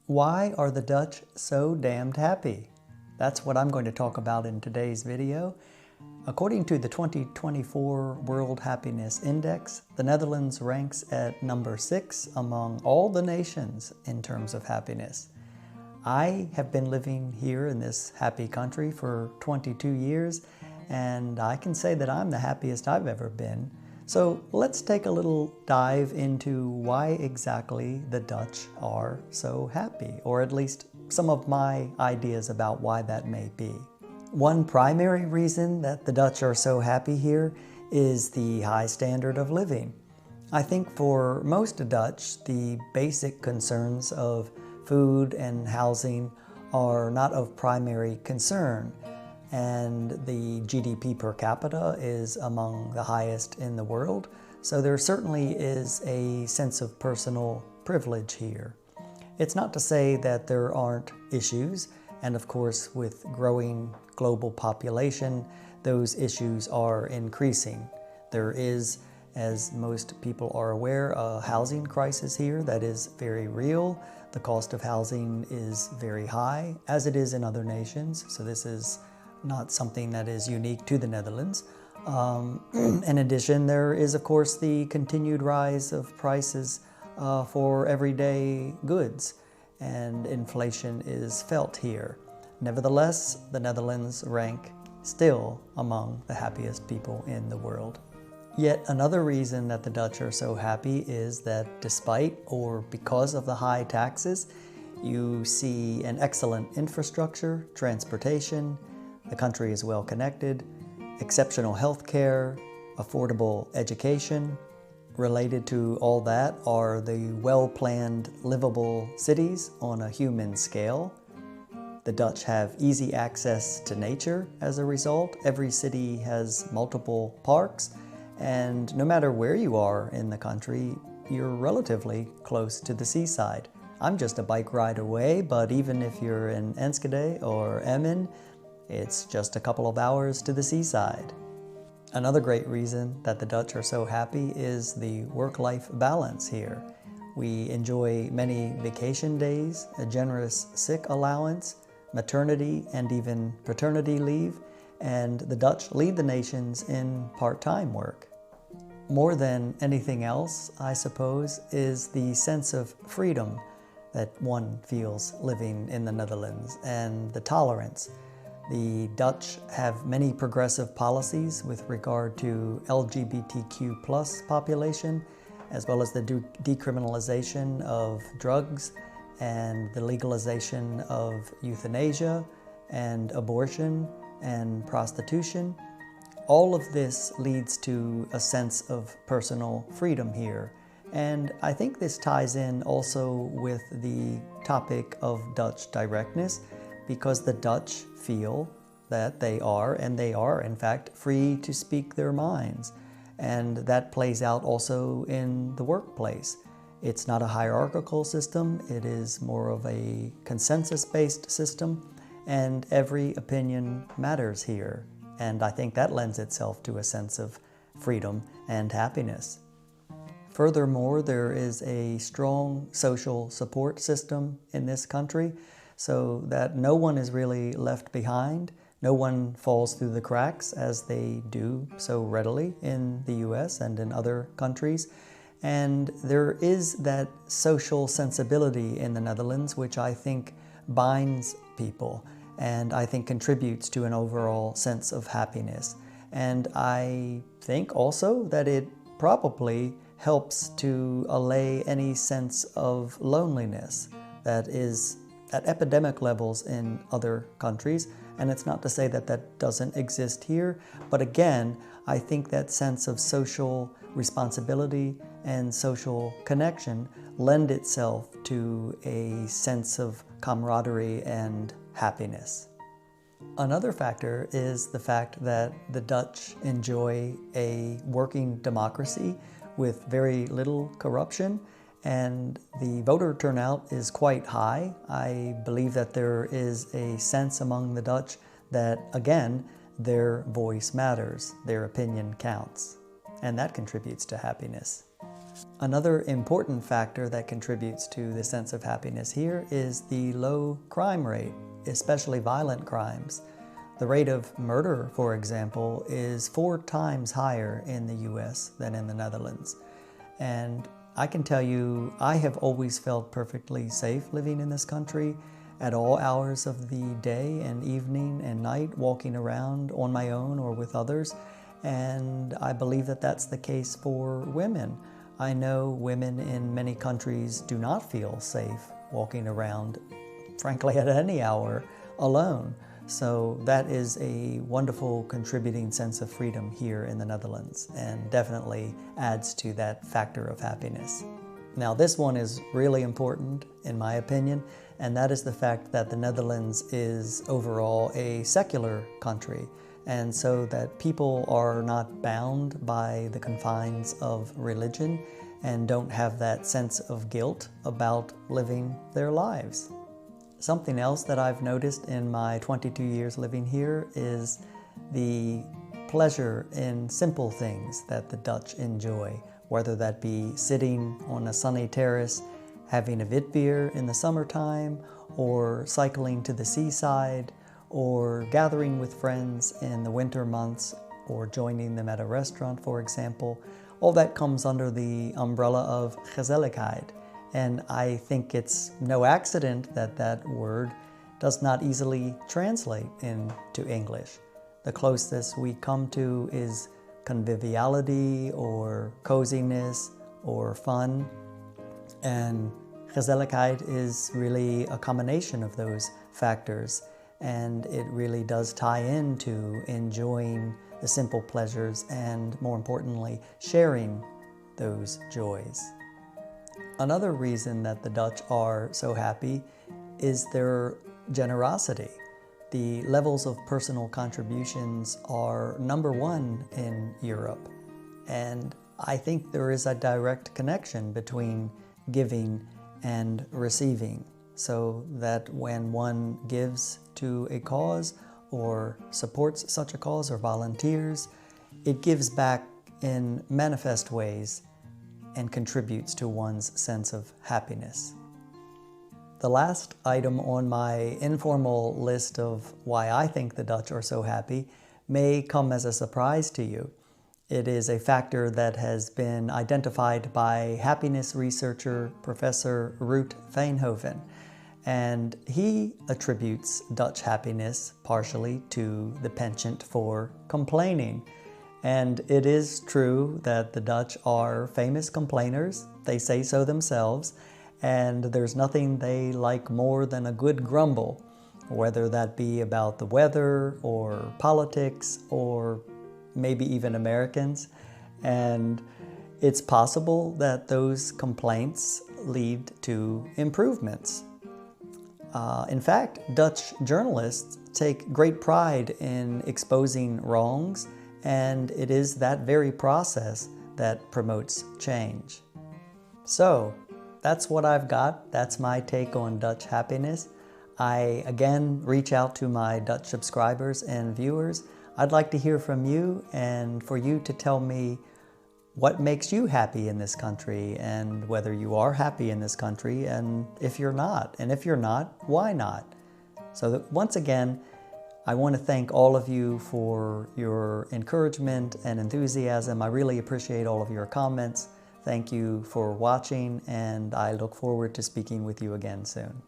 Why are the Dutch so damned happy? That's what I'm going to talk about in today's video. According to the 2024 World Happiness Index, the Netherlands ranks at number 6 among all the nations in terms of happiness. I have been living here in this happy country for 22 years, and I can say that I'm the happiest I've ever been. So let's take a little dive into why exactly the Dutch are so happy, or at least some of my ideas about why that may be. One primary reason that the Dutch are so happy here is the high standard of living. I think for most Dutch, the basic concerns of food and housing are not of primary concern, and the GDP per capita is among the highest in the world, so there certainly is a sense of personal privilege here. It's not to say that there aren't issues, and of course with growing global population, those issues are increasing. There is, as most people are aware, a housing crisis here that is very real. The cost of housing is very high, as it is in other nations, so this is not something that is unique to the Netherlands. In addition, there is of course the continued rise of prices for everyday goods, and inflation is felt here. Nevertheless, the Netherlands rank still among the happiest people in the world. Yet another reason that the Dutch are so happy is that despite or because of the high taxes, you see an excellent infrastructure, transportation, the country is well connected, exceptional health care, affordable education. Related to all that are the well-planned, livable cities on a human scale. The Dutch have easy access to nature as a result. Every city has multiple parks, and no matter where you are in the country, you're relatively close to the seaside. I'm just a bike ride away, but even if you're in Enschede or Emmen, it's just a couple of hours to the seaside. Another great reason that the Dutch are so happy is the work-life balance here. We enjoy many vacation days, a generous sick allowance, maternity and even paternity leave, and the Dutch lead the nations in part-time work. More than anything else, I suppose, is the sense of freedom that one feels living in the Netherlands, and the tolerance. The Dutch have many progressive policies with regard to LGBTQ+ population, as well as the decriminalization of drugs and the legalization of euthanasia and abortion and prostitution. All of this leads to a sense of personal freedom here. And I think this ties in also with the topic of Dutch directness, because the Dutch feel that they are in fact free to speak their minds. And that plays out also in the workplace. It's not a hierarchical system, it is more of a consensus-based system, and every opinion matters here. And I think that lends itself to a sense of freedom and happiness. Furthermore, there is a strong social support system in this country, so that no one is really left behind. No one falls through the cracks as they do so readily in the US and in other countries. And there is that social sensibility in the Netherlands, which I think binds people and I think contributes to an overall sense of happiness. And I think also that it probably helps to allay any sense of loneliness that is at epidemic levels in other countries. And it's not to say that that doesn't exist here, but again, I think that sense of social responsibility and social connection lend itself to a sense of camaraderie and happiness. Another factor is the fact that the Dutch enjoy a working democracy with very little corruption, and the voter turnout is quite high. I believe that there is a sense among the Dutch that, again, their voice matters, their opinion counts, and that contributes to happiness. Another important factor that contributes to the sense of happiness here is the low crime rate, especially violent crimes. The rate of murder, for example, is 4 times higher in the US than in the Netherlands. And I can tell you, I have always felt perfectly safe living in this country at all hours of the day and evening and night, walking around on my own or with others. And I believe that that's the case for women. I know women in many countries do not feel safe walking around, frankly, at any hour alone. So that is a wonderful contributing sense of freedom here in the Netherlands, and definitely adds to that factor of happiness. Now, this one is really important, in my opinion, and that is the fact that the Netherlands is overall a secular country, and so that people are not bound by the confines of religion and don't have that sense of guilt about living their lives. Something else that I've noticed in my 22 years living here is the pleasure in simple things that the Dutch enjoy, whether that be sitting on a sunny terrace, having a witbier in the summertime, or cycling to the seaside, or gathering with friends in the winter months, or joining them at a restaurant, for example. All that comes under the umbrella of gezelligheid. And I think it's no accident that that word does not easily translate into English. The closest we come to is conviviality or coziness or fun. And gezelligheid is really a combination of those factors. And it really does tie into enjoying the simple pleasures and, more importantly, sharing those joys. Another reason that the Dutch are so happy is their generosity. The levels of personal contributions are #1 in Europe, and I think there is a direct connection between giving and receiving, so that when one gives to a cause or supports such a cause or volunteers, it gives back in manifest ways and contributes to one's sense of happiness. The last item on my informal list of why I think the Dutch are so happy may come as a surprise to you. It is a factor that has been identified by happiness researcher Professor Ruud Veenhoven, and he attributes Dutch happiness partially to the penchant for complaining. And it is true that the Dutch are famous complainers. They say so themselves, and there's nothing they like more than a good grumble, whether that be about the weather or politics or maybe even Americans. And it's possible that those complaints lead to improvements. In fact, Dutch journalists take great pride in exposing wrongs, and it is that very process that promotes change. So, that's what I've got. That's my take on Dutch happiness. I again reach out to my Dutch subscribers and viewers. I'd like to hear from you and for you to tell me what makes you happy in this country and whether you are happy in this country and if you're not. And if you're not, why not? So once again, I want to thank all of you for your encouragement and enthusiasm. I really appreciate all of your comments. Thank you for watching, and I look forward to speaking with you again soon.